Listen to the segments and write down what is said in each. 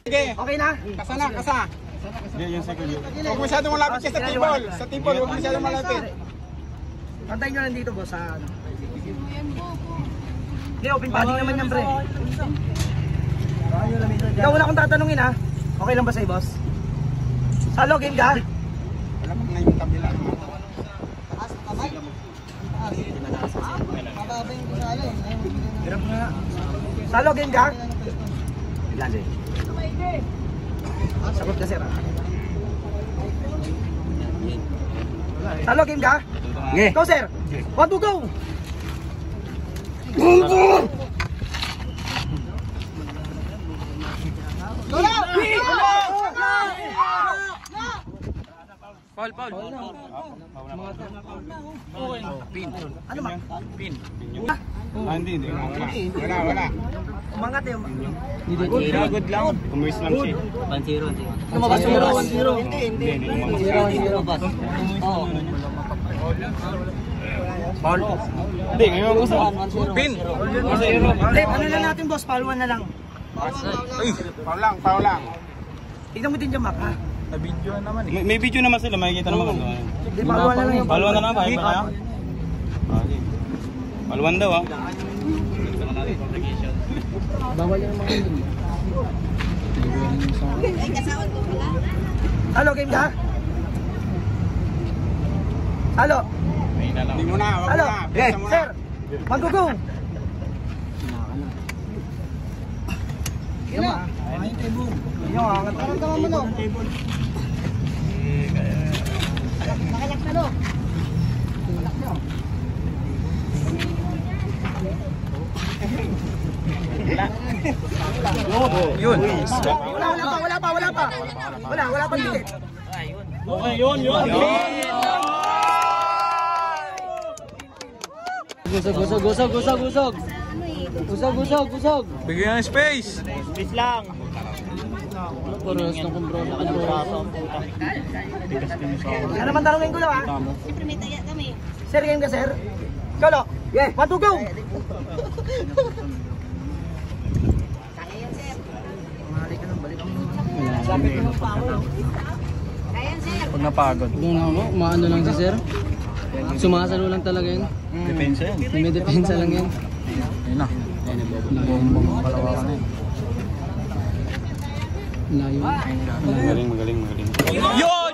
Sige. Okay na? Kasa na, kasa. Hindi, yung second yun. Huwag masyadong malapit siya sa table. Sa table, huwag masyadong malapit. Pantayin nyo lang dito, boss, sa ano. Okay, open body naman yan, pre. Ikaw, wala akong tatanungin, ha? Okay lang ba sa'yo, boss? Salo, game ka? Wala mo na yung kabila. Salo, game ka? Ilan, sagot ka, sir. Salo, game ka? Okay. Go, sir. 1, 2, go! Paul. Pin. Ano ba? Pin. Hindi. Wala. Umangat eh. Good lang. Kumis lang siya. 1-0. Lumabas yung 1-0. Hindi. 0-0 boss. Oo. Paul. Hindi, ngayon ako sa pin. Hindi, ano na natin, boss? Paluan na lang. Uy, pao lang. Tignan mo din dyan, Mac, ha? Na-video naman eh. May video naman sila, makikita naman kung ano. Hindi, paluan na lang yung Paluan na lang, kaya ba kaya? Paluan daw ah. Bawal yung mga hindi. Halo, game ka? Halo? Hindi mo na, wag Halo? mo na. Eh, Bilisan mo na. sir! Magugong! Yan ba? Yan ba? Karamdaman mo no? Nakalak na no? Yun. Wala pa. Wala pa dito. Okay, yun. Gusog. Bigyan ng space. Space lang. Paras ng kumbrona ka ng braso. Ano man tanongin ko lang ha? Siyempre may taya kami. Sir, game ka sir? Kalo? Yeah, 1, 2, go! Kaya yan, sir. Kaya yan, sir. Pag napagod. Maano lang si sir? Sumasalo lang talaga yun. Depensa yan. May depensa lang yan. Ayun na. Bumbong kalawakan na yun. Layo. Magaling. Yun!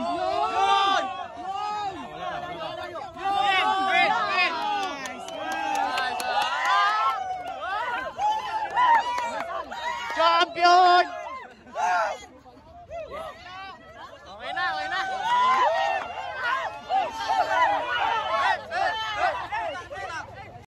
Champion!